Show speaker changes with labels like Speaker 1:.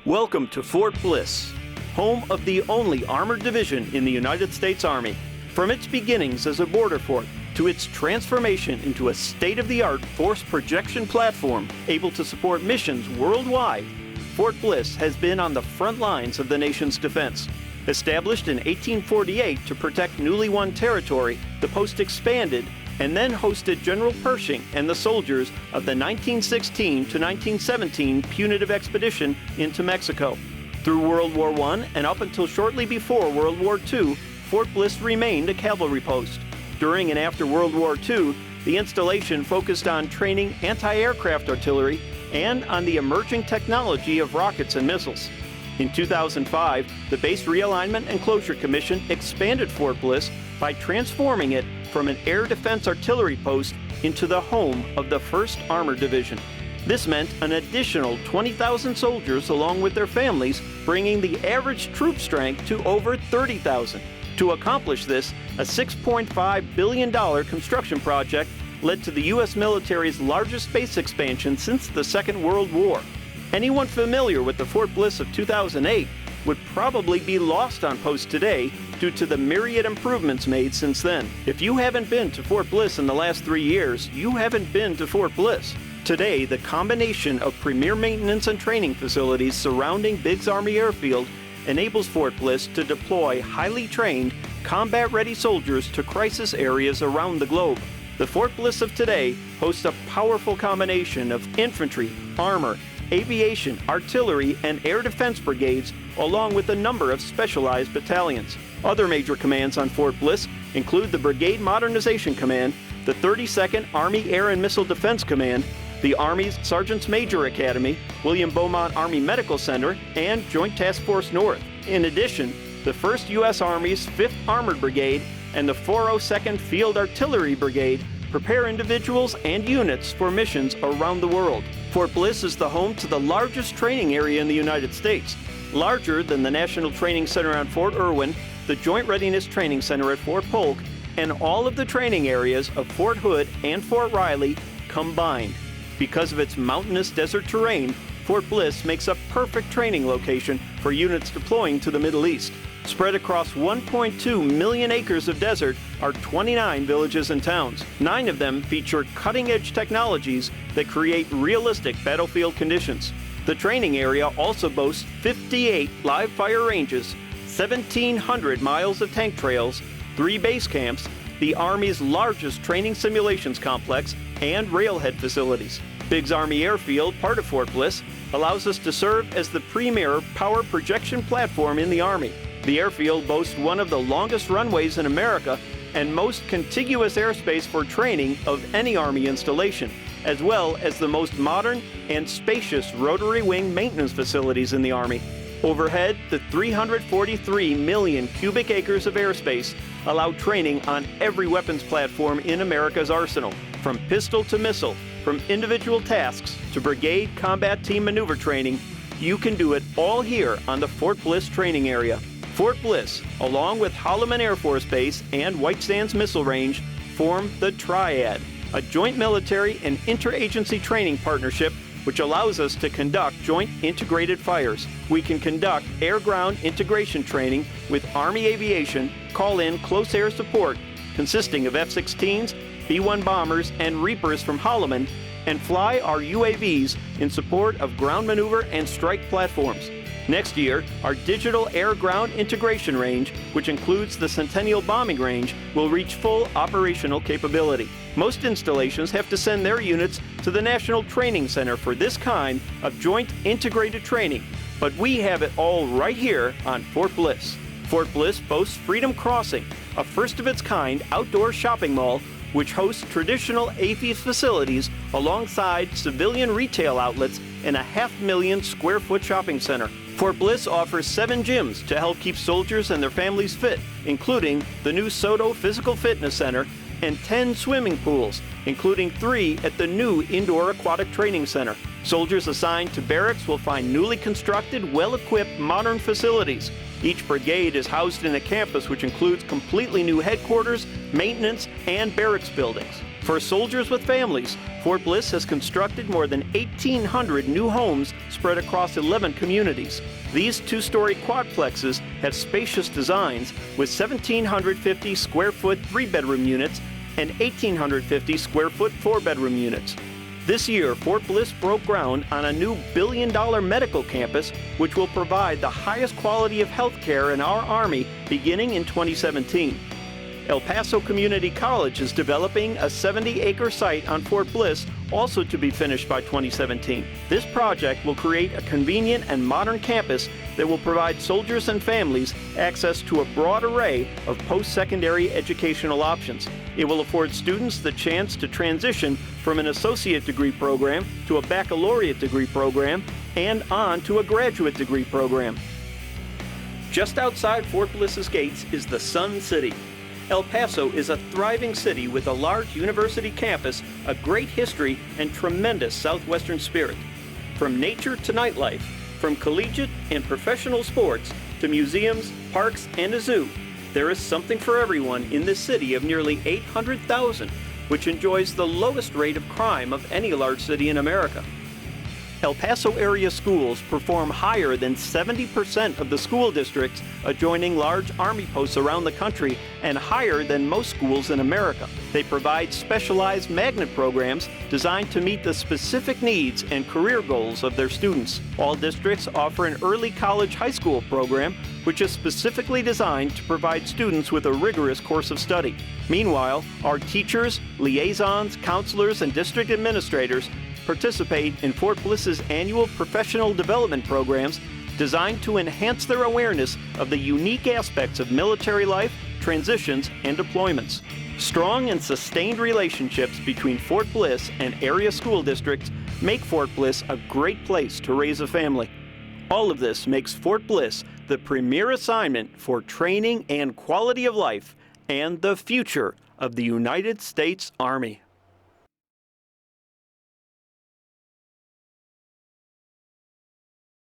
Speaker 1: Welcome to Fort Bliss, home of the only armored division in the United States Army. From its beginnings as a border fort to its transformation into a state-of-the-art force projection platform able to support missions worldwide, Fort Bliss has been on the front lines of the nation's defense. Established in 1848 to protect newly won territory, the post expanded and then hosted General Pershing and the soldiers of the 1916 to 1917 punitive expedition into Mexico. Through World War I and up until shortly before World War II, Fort Bliss remained a cavalry post. During and after World War II, the installation focused on training anti-aircraft artillery and on the emerging technology of rockets and missiles. In 2005, the Base Realignment and Closure Commission expanded Fort Bliss by transforming it from an air defense artillery post into the home of the 1st Armored Division. This meant an additional 20,000 soldiers along with their families, bringing the average troop strength to over 30,000. To accomplish this, a $6.5 billion construction project led to the U.S. military's largest base expansion since the Second World War. Anyone familiar with the Fort Bliss of 2008 would probably be lost on post today due to the myriad improvements made since then. If you haven't been to Fort Bliss in the last 3 years, you haven't been to Fort Bliss. Today, the combination of premier maintenance and training facilities surrounding Biggs Army Airfield enables Fort Bliss to deploy highly trained, combat-ready soldiers to crisis areas around the globe. The Fort Bliss of today hosts a powerful combination of infantry, armor, aviation, artillery, and air defense brigades, along with a number of specialized battalions. Other major commands on Fort Bliss include the Brigade Modernization Command, the 32nd Army Air and Missile Defense Command, the Army's Sergeants Major Academy, William Beaumont Army Medical Center, and Joint Task Force North. In addition, the 1st U.S. Army's 5th Armored Brigade and the 402nd Field Artillery Brigade prepare individuals and units for missions around the world. Fort Bliss is the home to the largest training area in the United States, larger than the National Training Center on Fort Irwin, the Joint Readiness Training Center at Fort Polk, and all of the training areas of Fort Hood and Fort Riley combined. Because of its mountainous desert terrain, Fort Bliss makes a perfect training location for units deploying to the Middle East. Spread across 1.2 million acres of desert are 29 villages and towns. 9 of them feature cutting-edge technologies that create realistic battlefield conditions. The training area also boasts 58 live fire ranges, 1,700 miles of tank trails, 3 base camps, the Army's largest training simulations complex, and railhead facilities. Biggs Army Airfield, part of Fort Bliss, allows us to serve as the premier power projection platform in the Army. The airfield boasts one of the longest runways in America and most contiguous airspace for training of any Army installation, as well as the most modern and spacious rotary wing maintenance facilities in the Army. Overhead, the 343 million cubic acres of airspace allow training on every weapons platform in America's arsenal, from pistol to missile, from individual tasks to brigade combat team maneuver training. You can do it all here on the Fort Bliss training area. Fort Bliss, along with Holloman Air Force Base and White Sands Missile Range, form the Triad, a joint military and interagency training partnership which allows us to conduct joint integrated fires. We can conduct air-ground integration training with Army Aviation, call-in close air support consisting of F-16s, B-1 bombers, and Reapers from Holloman, and fly our UAVs in support of ground maneuver and strike platforms. Next year, our digital air-ground integration range, which includes the Centennial Bombing Range, will reach full operational capability. Most installations have to send their units to the National Training Center for this kind of joint integrated training, but we have it all right here on Fort Bliss. Fort Bliss boasts Freedom Crossing, a first-of-its-kind outdoor shopping mall which hosts traditional AAFES facilities alongside civilian retail outlets in a 500,000 square foot shopping center. Fort Bliss offers 7 gyms to help keep soldiers and their families fit, including the new Soto Physical Fitness Center, and 10 swimming pools, including 3 at the new Indoor Aquatic Training Center. Soldiers assigned to barracks will find newly constructed, well-equipped, modern facilities. Each brigade is housed in a campus which includes completely new headquarters, maintenance, and barracks buildings. For soldiers with families, Fort Bliss has constructed more than 1,800 new homes spread across 11 communities. These two-story quadplexes have spacious designs with 1,750 square foot 3-bedroom units and 1,850 square foot 4-bedroom units. This year, Fort Bliss broke ground on a new billion-dollar medical campus, which will provide the highest quality of health care in our Army beginning in 2017. El Paso Community College is developing a 70-acre site on Fort Bliss, also to be finished by 2017. This project will create a convenient and modern campus that will provide soldiers and families access to a broad array of post-secondary educational options. It will afford students the chance to transition from an associate degree program to a baccalaureate degree program and on to a graduate degree program. Just outside Fort Bliss's gates is the Sun City. El Paso is a thriving city with a large university campus, a great history, and tremendous southwestern spirit. From nature to nightlife, from collegiate and professional sports to museums, parks, and a zoo, there is something for everyone in this city of nearly 800,000, which enjoys the lowest rate of crime of any large city in America. El Paso area schools perform higher than 70% of the school districts adjoining large Army posts around the country and higher than most schools in America. They provide specialized magnet programs designed to meet the specific needs and career goals of their students. All districts offer an early college high school program, which is specifically designed to provide students with a rigorous course of study. Meanwhile, our teachers, liaisons, counselors, and district administrators participate in Fort Bliss's annual professional development programs designed to enhance their awareness of the unique aspects of military life, transitions, and deployments. Strong and sustained relationships between Fort Bliss and area school districts make Fort Bliss a great place to raise a family. All of this makes Fort Bliss the premier assignment for training and quality of life and the future of the United States Army.